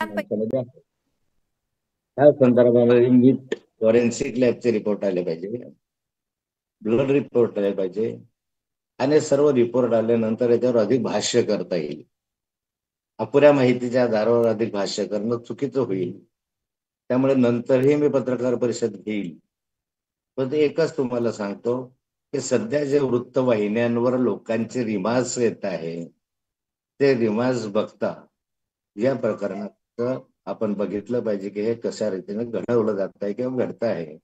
यांच्यामध्ये आहे. ह्या संदर्भामध्ये नीट फॉरेन्सिक लॅबचे रिपोर्ट आले पाहिजे, ब्लड रिपोर्ट आले पाहिजे आणि सर्व रिपोर्ट आल्यानंतर याच्यावर अधिक भाष्य करता येईल. अपुऱ्या माहितीच्या आधारावर अधिक भाष्य करणं चुकीचं होईल. त्यामुळे नंतरही मी पत्रकार परिषद घेईल. पण ते एकच तुम्हाला सांगतो की सध्या जे वृत्तवाहिन्यांवर लोकांचे रिमाज येत आहे ते रिमाज बघता या प्रकरणात आपण बघितलं पाहिजे की हे कशा रीतीने घडवलं जात आहे किंवा घडत आहे.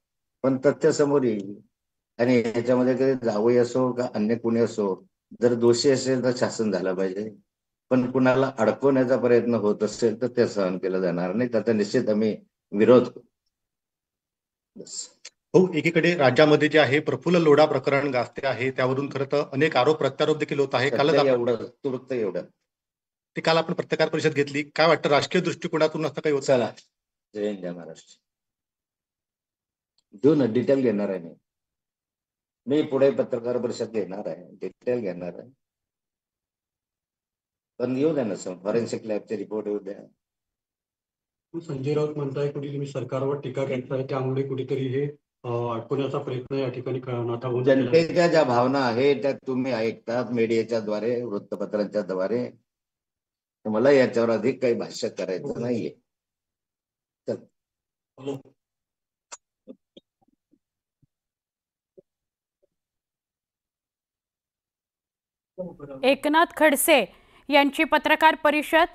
पण तथ्य समोर येईल आणि याच्यामध्ये कधी जावई असो का अन्य कुणी असो, जर दोषी असेल तर शासन झालं पाहिजे. पण कुणाला अडकवण्याचा प्रयत्न होत असेल तर ते सहन केलं जाणार नाही. त्याचा निश्चित आम्ही विरोध करू. हो, एकीकडे राज्यामध्ये जे आहे प्रफुल्ल लोढा प्रकरण गाजते आहे, त्यावरून खरं तर अनेक आरोप प्रत्यारोप देखील होत आहे. एवढं ते काल आपण पत्रकार परिषद घेतली. काय वाटतं राजकीय दृष्टिकोनातून असं काही होतं? चला, जय हिंद, जय महाराष्ट्र. जो न डिटेल घेणार आहे मी पुढे पत्रकार परिषद घेणार आहे, डिटेल घेणार आहे. पण येऊ द्या ना, फॉरेन्सिक लॅबचे रिपोर्ट येऊ द्या. संजय राऊत म्हणताय कुठे तुम्ही सरकारवर टीका करताय, त्यामुळे कुठेतरी हे अडकवण्याचा प्रयत्न या ठिकाणी करण्यात आला. जनतेच्या ज्या भावना आहेत त्या तुम्ही ऐकतात मीडियाच्या द्वारे, वृत्तपत्रांच्या द्वारे. मला याच्यावर अधिक काही भाष्य करायचं नाहीये. एकनाथ खडसे यांची पत्रकार परिषद.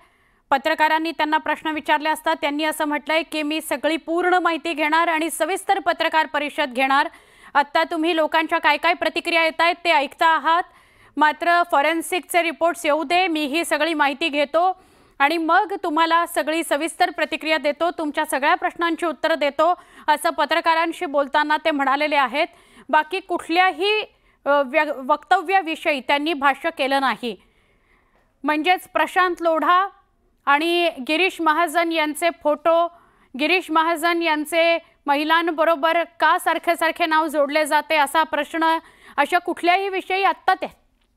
पत्रकारांनी त्यांना प्रश्न विचारले असता त्यांनी असं म्हटलंय की मी सगळी पूर्ण माहिती घेणार आणि सविस्तर पत्रकार परिषद घेणार. आता तुम्ही लोकांच्या काय काय प्रतिक्रिया येत आहेत ते ऐकता आहात, मात्र फॉरेन्सिकचे रिपोर्ट्स येऊ दे, मी ही सगळी माहिती घेतो आणि मग तुम्हाला सगळी सविस्तर प्रतिक्रिया देतो, तुमच्या सगळ्या प्रश्नांची उत्तरं देतो, असं पत्रकारांशी बोलताना ते म्हणालेले आहेत. बाकी कुठल्याही वक्तव्याविषयी त्यांनी भाष्य केलं नाही. म्हणजेच प्रशांत लोढा आणि गिरीश महाजन यांचे फोटो, गिरीश महाजन यांचे महिलांबरोबर का सारखे सारखे नाव जोडले जाते असा प्रश्न, अशा कुठल्याही विषयी आत्ता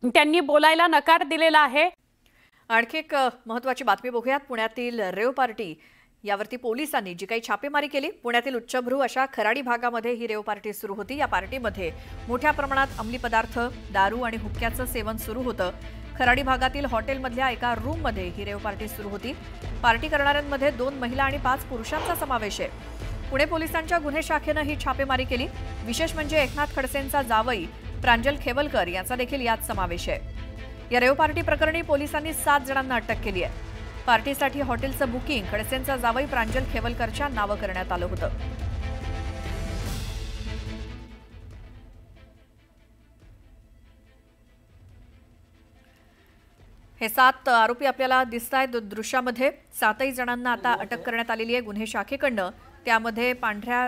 त्यांनी बोलायला नकार दिलेला आहे. आणखी एक महत्त्वाची बातमी बघूयात. पुण्यातील रेव पार्टी यावरती पोलिसांनी जी काही छापेमारी केली. पुण्यातील उच्चभ्रू अशा खराडी भागामध्ये ही रेव पार्टी सुरू होती. या पार्टीमध्ये मोठ्या प्रमाणात अंमली पदार्थ, दारू आणि हुक्क्याचं सेवन सुरू होतं. खराडी भागातील हॉटेलमधल्या एका रूममध्ये ही रेव पार्टी सुरू होती. पार्टी करणाऱ्यांमध्ये 2 महिला आणि 5 पुरुषांचा समावेश आहे. पुणे पोलिसांच्या गुन्हे शाखेनं ही छापेमारी केली. विशेष म्हणजे एकनाथ खडसेंचा जावई प्रांजल खेवलकर यांचा देखील यात समावेश आहे. या रेव पार्टी प्रकरणी पोलिसांनी 7 जणांना अटक केली आहे. पार्टीसाठी हॉटेलचं बुकिंग खडसेंचा जावई प्रांजल खेवलकरच्या नावे करण्यात आलं होतं. हे 7 आरोपी आपल्याला दिसत आहेत दृश्यामध्ये. 7ही जणांना आता अटक करण्यात आलेली आहे गुन्हे शाखेकडनं. त्यामध्ये पांढऱ्या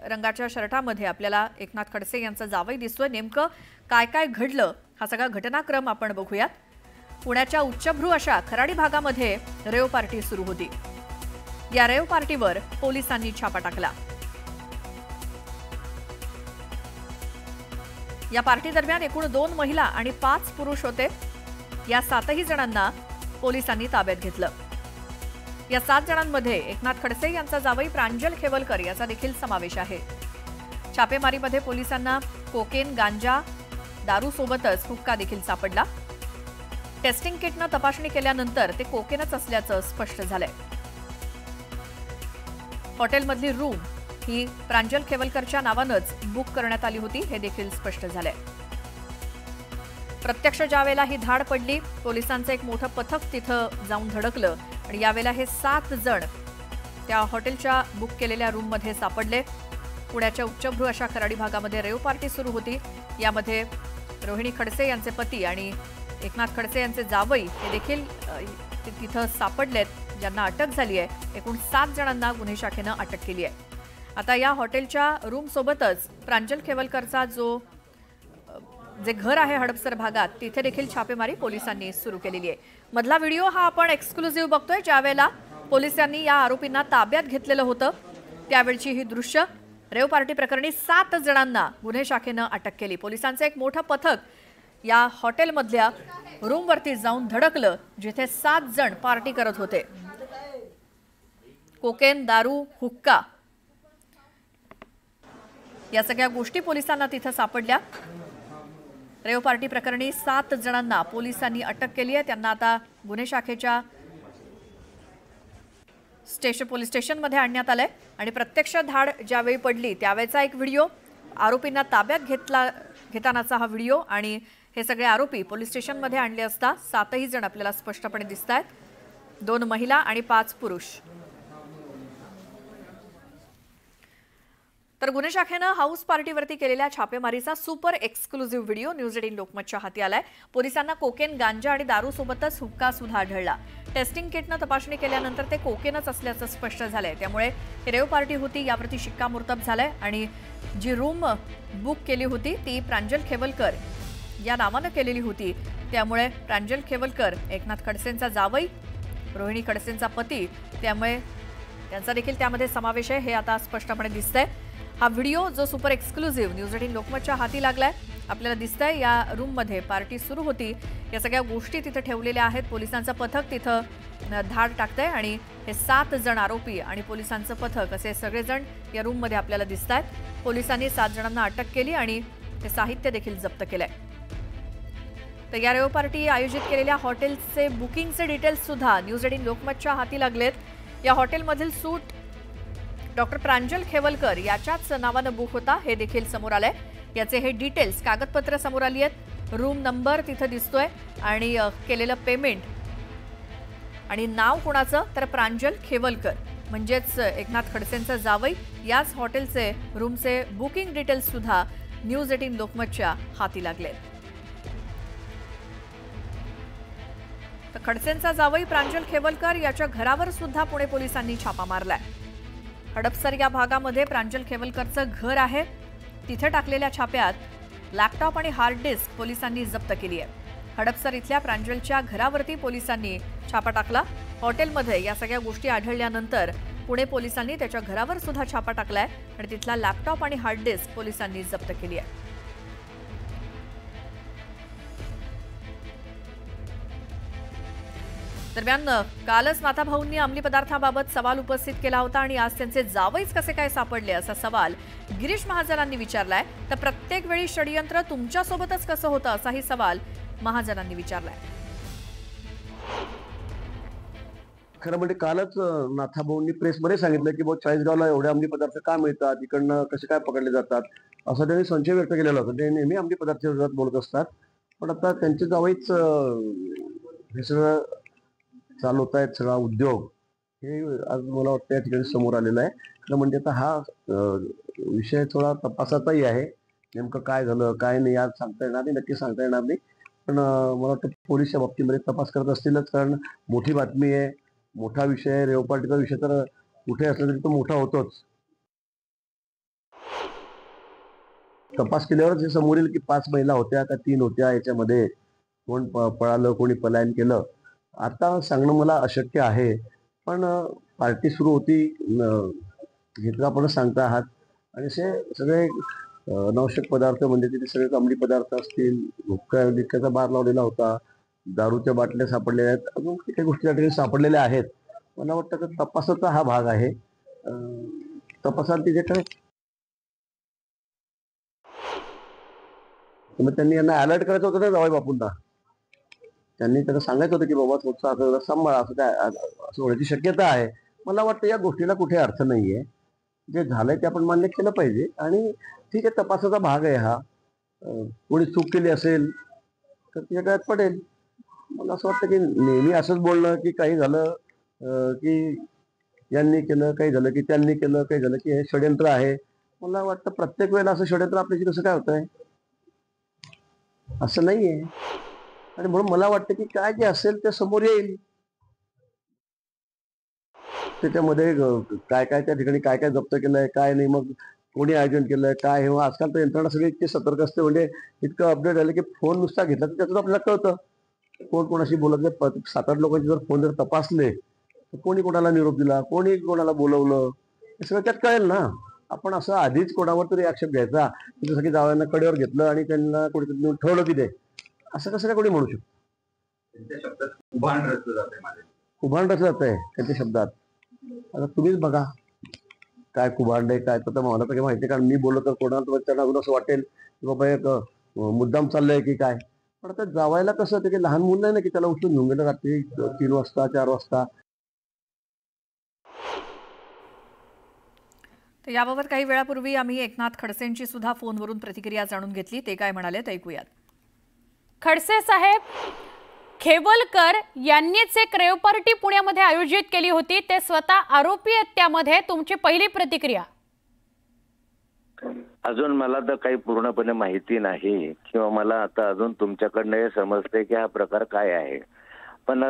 रंगाच्या शर्टामध्ये आपल्याला एकनाथ खडसे यांचा जावई दिसतोय. नेमकं काय काय घडलं हा सगळा घटनाक्रम आपण बघूयात. पुण्याच्या उच्चभ्रू अशा खराडी भागामध्ये रेव पार्टी सुरू होती. या रेव पार्टीवर पोलिसांनी छापा टाकला. या पार्टी दरम्यान एकूण 2 महिला आणि 5 पुरुष होते. या 7ही जणांना पोलिसांनी ताब्यात घेतलं. या 7 जणांमध्ये एकनाथ खडसे यांचा जावई प्रांजल खेवलकर याचा देखील समावेश आहे. छापेमारीमध्ये पोलिसांना कोकेन, गांजा, दारू सोबतच हुक्का देखील सापडला. टेस्टिंग किटनं तपासणी केल्यानंतर ते कोकेनच असल्याचं स्पष्ट झालंय. हॉटेलमधली रूम ही प्रांजल खेवलकरच्या नावानंच बुक करण्यात आली होती हे देखील स्पष्ट झालंय. प्रत्यक्ष ज्यावेळेला ही धाड पडली, पोलिसांचं एक मोठं पथक तिथं जाऊन धडकलं आणि यावेळेला हे 7 जण त्या हॉटेलच्या बुक केलेल्या रूममध्ये सापडले. पुण्याच्या उच्चभ्रू अशा खराडी भागामध्ये रेव पार्टी सुरू होती. यामध्ये रोहिणी खडसे यांचे पती आणि एकनाथ खडसे यांचे जावई हे देखील तिथं सापडलेत, ज्यांना अटक झाली आहे. एकूण 7 जणांना गुन्हे शाखेनं अटक केली आहे. आता या हॉटेलच्या रूमसोबतच प्रांजल खेवलकरचा जे घर आहे हडपसर भागात, तिथे देखील छापेमारी पोलिसांनी सुरू केलेली आहे. मधला व्हिडिओ हा आपण एक्सक्लुझिव्ह बघतोय, ज्यावेळेला पोलिसांनी या आरोपींना ताब्यात घेतलेलं होतं त्यावेळची ही दृश्य. रेव पार्टी प्रकरणी 7 जणांना गुन्हे शाखेनं अटक केली. पोलिसांचं एक मोठं पथक या हॉटेलमधल्या रूमवरती जाऊन धडकलं, जिथे 7 जण पार्टी करत होते. कोकेन, दारू, हुक्का या सगळ्या गोष्टी पोलिसांना तिथं सापडल्या. रेव पार्टी प्रकरणी 7 जणांना पोलिसांनी अटक केली आहे. त्यांना आता गुन्हे शाखेच्या पोलीस स्टेशनमध्ये आणण्यात आलंय आणि प्रत्यक्ष धाड ज्यावेळी पडली त्यावेळेचा एक व्हिडिओ, आरोपींना ताब्यात घेतानाचा हा व्हिडिओ आणि हे सगळे आरोपी पोलीस स्टेशनमध्ये आणले असता 7ही जण आपल्याला स्पष्टपणे दिसत आहेत. 2 महिला आणि 5 पुरुष. तर गुन्हे शाखेनं हाऊस पार्टीवरती केलेल्या छापेमारीचा सुपर एक्सक्लुझिव्ह व्हिडिओ न्यूज 18 लोकमतच्या हाती आलाय. पोलिसांना कोकेन, गांजा आणि दारूसोबतच हुक्का सुद्धा आढळला. टेस्टिंग किटनं तपासणी केल्यानंतर ते कोकेनच असल्याचं स्पष्ट झालंय. त्यामुळे ही रेव पार्टी होती यावरती शिक्कामोर्तब झालंय आणि जी रूम बुक केली होती ती प्रांजल खेवलकर या नावानं केलेली होती. त्यामुळे प्रांजल खेवलकर एकनाथ खडसेंचा जावई, रोहिणी खडसेंचा पती, त्यामुळे त्यांचा देखील त्यामध्ये समावेश आहे हे आता स्पष्टपणे दिसतंय. हा व्हिडिओ जो सुपर एक्सक्लुझिव्ह न्यूज 18 लोकमतच्या हाती लागलाय, आपल्याला दिसतंय या रूममध्ये पार्टी सुरू होती. या सगळ्या गोष्टी तिथे ठेवलेल्या आहेत. पोलिसांचं पथक तिथं धाड टाकतंय आणि हे 7 जण आरोपी आणि पोलिसांचं पथक असे सगळेजण या रूममध्ये आपल्याला दिसत आहेत. पोलिसांनी 7 जणांना अटक केली आणि ते साहित्य देखील जप्त केलंय. तर या रेव पार्टी आयोजित केलेल्या हॉटेलचे बुकिंगचे डिटेल्स सुद्धा न्यूज 18 लोकमतच्या हाती लागलेत. या हॉटेलमधील सूट डॉक्टर प्रांजल खेवलकर याच्याच नावानं बुक होता हे देखील समोर आलंय. याचे हे डिटेल्स, कागदपत्र समोर आली आहेत. रूम नंबर तिथं दिसतोय आणि केलेलं पेमेंट आणि नाव कोणाचं, तर प्रांजल खेवलकर म्हणजेच एकनाथ खडसेंचं जावई. याच हॉटेलचे रूमचे बुकिंग डिटेल्स सुद्धा न्यूज 18 लोकमतच्या हाती लागलेत. तर खडसेंचा जावई प्रांजल खेवलकर याच्या घरावर सुद्धा पुणे पोलिसांनी छापा मारलाय. हडपसर या भागामध्ये प्रांजल खेवलकरचं घर आहे. तिथे टाकलेल्या छाप्यात लॅपटॉप आणि हार्ड डिस्क पोलिसांनी जप्त केली आहे. हडपसर इथल्या प्रांजलच्या घरावरती पोलिसांनी छापा टाकला. हॉटेलमध्ये या सगळ्या गोष्टी आढळल्यानंतर पुणे पोलिसांनी त्याच्या घरावर सुद्धा छापा टाकलाय आणि तिथला लॅपटॉप आणि हार्ड डिस्क पोलिसांनी जप्त केली आहे. दरम्यान कालच नाथाभाऊंनी अंमली पदार्थाबाबत सवाल उपस्थित केला होता आणि आज त्यांचे जावईच कसे काय सापडले असा सवाल गिरीश महाजनांनी विचारलाय. तर प्रत्येक वेळी षडयंत्र तुमच्यासोबतच कसं होतं असाही सवाल महाजनांनी विचारलाय. खरं म्हणजे कालच नाथाभाऊंनी प्रेसमध्ये सांगितलं की बहुत चाळीसगावला एवढे अंमली पदार्थ का मिळतात, इकडनं कसे काय पकडले जातात असं त्यांनी संशय व्यक्त केलेला होता. ते नेहमी अंमली पदार्थाच्या विरोधात बोलत असतात. पण आता त्यांचे जावईच हे सगळं चालवत आहेत, सगळा उद्योग हे आज मला वाटतं या ठिकाणी समोर आलेला आहे. खरं म्हणजे आता हा विषय थोडा तपासाचाही आहे. नेमकं काय झालं काय नाही आज सांगता येणार नाही, नक्की सांगता येणार नाही. पण मला वाटतं पोलीस या बाबतीमध्ये तपास करत असतीलच, कारण मोठी बातमी आहे, मोठा विषय आहे. रेव पार्टीचा विषय तर कुठे असला तरी तो मोठा होतोच. तपास केल्यावरच हे समोर येईल की 5 महिला होत्या का 3 होत्या, याच्यामध्ये कोण पळालं, कोणी पलायन केलं. आता सांगणं मला अशक्य आहे. पण पार्टी सुरू होती घेतला आपण सांगता आहात आणि असे सगळे अनावश्यक पदार्थ म्हणजे तिथे सगळे अंमली पदार्थ असतील, हुक्क्याचा बार लावलेला होता, दारूच्या बाटल्या सापडलेल्या आहेत, अजून काही गोष्टी त्या ठिकाणी सापडलेल्या आहेत. मला वाटतं की तपासाचा हा भाग आहे. तपासात तिथे काय मग त्यांनी यांना अलर्ट करायचं होतं ना जावई बापूंना. त्यांनी त्यांना सांगायचं होतं की बाबा थोडंसं असं सांभाळा, असं काय असं होण्याची शक्यता आहे. मला वाटतं या गोष्टीला कुठे अर्थ नाहीये. जे झालंय ते आपण मान्य केलं पाहिजे आणि ठीक आहे, तपासाचा भाग आहे हा. कोणी चूक केली असेल तर तिच्या गळ्यात पडेल. मला असं वाटतं की नेहमी असंच बोलणं की काही झालं की यांनी केलं, काही झालं की त्यांनी केलं, काही झालं की हे षडयंत्र आहे. मला वाटतं प्रत्येक वेळेला असं षडयंत्र आपल्याशी कसं काय होतंय, असं नाहीये. आणि म्हणून मला वाटतं की काय जे असेल ते समोर येईल. त्याच्यामध्ये काय काय त्या ठिकाणी काय काय जप्त केलंय, काय नाही, मग कोणी आयोजन केलंय, काय हे. आजकाल तर यंत्रणा सगळी इतकी सतर्क असते, म्हणजे इतकं अपडेट झालं की फोन नुसता घेतला तर त्याच्यात आपल्याला कळतं कोण कोणाशी बोलत नाही. 7-8 लोकांचे जर फोन जर तपासले तर कोणी कोणाला निरोप दिला, कोणी कोणाला बोलवलं, हे सगळं त्यात कळेल ना. आपण असं आधीच कोणावर तरी आक्षेप घ्यायचा, जसं की जावयांना कडेवर घेतलं आणि त्यांना कुठेतरी नेऊन ठेवलं की ते असं कसं काय कोणी म्हणू शकतो. उभाण रचलं जात आहे त्यांच्या शब्दात. आता तुम्हीच बघा काय कुभांड आहे काय, तर मला तर काही माहिती, कारण मी बोललो तर कोणाला त्यांना अजून असं वाटेल की बाबा एक मुद्दाम चाललंय की काय. पण आता जावायला कसं होतं की लहान मुलं नाही ना, की त्याला उचलून घेऊन गेलं रात्री 3 वाजता 4 वाजता. तर याबाबत काही वेळापूर्वी आम्ही एकनाथ खडसेंची सुद्धा फोनवरून प्रतिक्रिया जाणून घेतली. ते काय म्हणाले ते ऐकूयात. खडसे साहेब, खेवलकर यांनीच एक रेव पार्टी पुण्यामध्ये आयोजित केली होती, ते स्वतः आरोपी आहेत त्यामध्ये. तुमची पहिली प्रतिक्रिया? अजून मला तर काही पूर्णपणे माहिती नाही किंवा मला आता अजून तुमच्याकडनं हे समजते की हा प्रकार काय आहे. पण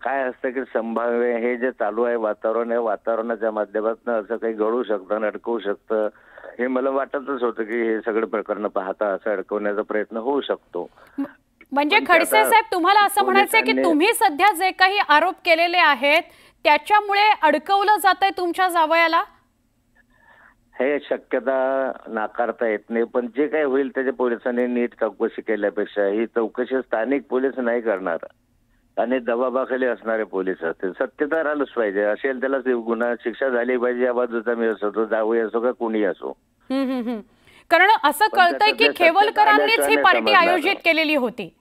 काय असतं की संभाव्य हे जे चालू आहे वातावरण, या वातावरणाच्या माध्यमातून असं काही घडू शकतं, अडकवू शकतं, हे मला वाटतच होतं की हे सगळे प्रकरण पाहता असं अडकवण्याचा प्रयत्न होऊ शकतो. म्हणजे पण ते खडसे आता साहेब, तुम्हाला असं म्हणायचंय की पोलिसांनी- तुम्ही सध्या जे काही आरोप केलेले आहेत त्याच्यामुळे अडकवलं जातंय तुमच्या जावयाला? हे शक्यता नाकारता येत नाही, पण जे काही होईल त्याच्या पोलिसांनी नीट चौकशी केल्यापेक्षा ही चौकशी स्थानिक पोलीस नाही करणार आणि दबावाखाली असणारे पोलीस असतील. सत्यता राहिलंच पाहिजे, असेल त्याला गुन्हा शिक्षा झाली पाहिजे. या बाजूचा मी असो, तो जावई असो का कोणी असो. कारण असं पण कळतंय त्याचं की ते सत्य खेवलकरांनीच ही आल्याशिवाय पार्टी समजणार आयोजित नाही. केलेली होती.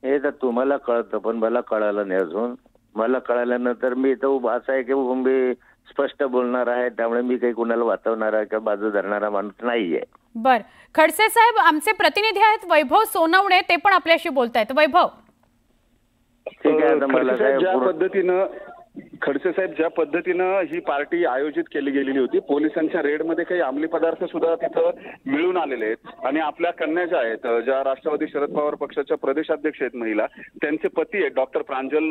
हे तर तुम्हाला कळतं, पण मला कळालं नाही अजून. मला कळाल्यानंतर मी तो असं आहे की मी स्पष्ट बोलणार आहे, त्यामुळे मी काही कुणाला वाचवणारा किंवा बाजू धरणारा माणूस नाहीये. बर, खडसे साहेब, आमचे प्रतिनिधी आहेत वैभव सोनवणे, ते पण आपल्याशी बोलतायत. वैभव. ठीक आहे, आता मला काय खडसे साहेब, ज्या पद्धतीनं ही पार्टी आयोजित केली गेलेली होती, पोलिसांच्या रेडमध्ये काही अंमली पदार्थ सुद्धा तिथं मिळून आलेले आहेत आणि आपल्या कन्या ज्या आहेत, ज्या राष्ट्रवादी शरद पवार पक्षाच्या प्रदेशाध्यक्ष आहेत महिला, त्यांचे पती आहेत डॉक्टर प्रांजल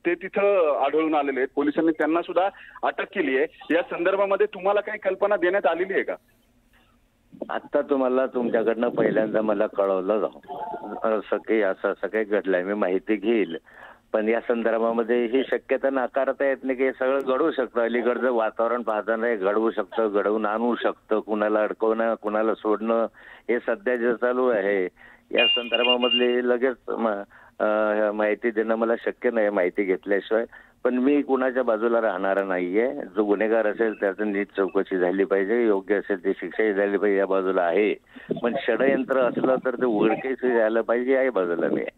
ते तिथं आढळून आलेले आहेत. पोलिसांनी त्यांना सुद्धा अटक केली आहे. या संदर्भामध्ये तुम्हाला काही कल्पना देण्यात आलेली आहे का? आता तुम्हाला तुमच्याकडनं पहिल्यांदा मला कळवलं असं काही घडलंय, मी माहिती घेईल. पण या संदर्भामध्ये ही शक्यता नाकारता येत नाही की हे सगळं घडवू शकतं. अलीकडचं वातावरण पाहताना हे घडवू शकतं, घडवून आणू शकतं. कुणाला अडकवणं, कुणाला सोडणं, हे सध्या जे चालू आहे या संदर्भामधले लगेच माहिती देणं मला शक्य नाही माहिती घेतल्याशिवाय. पण मी कुणाच्या बाजूला राहणारा नाहीये. जो गुन्हेगार असेल त्याचं नीट चौकशी झाली पाहिजे, योग्य असेल ती शिक्षाही झाली पाहिजे, या बाजूला आहे. पण षडयंत्र असलं तर ते उघडकीस यायला पाहिजे, या बाजूला मी आहे.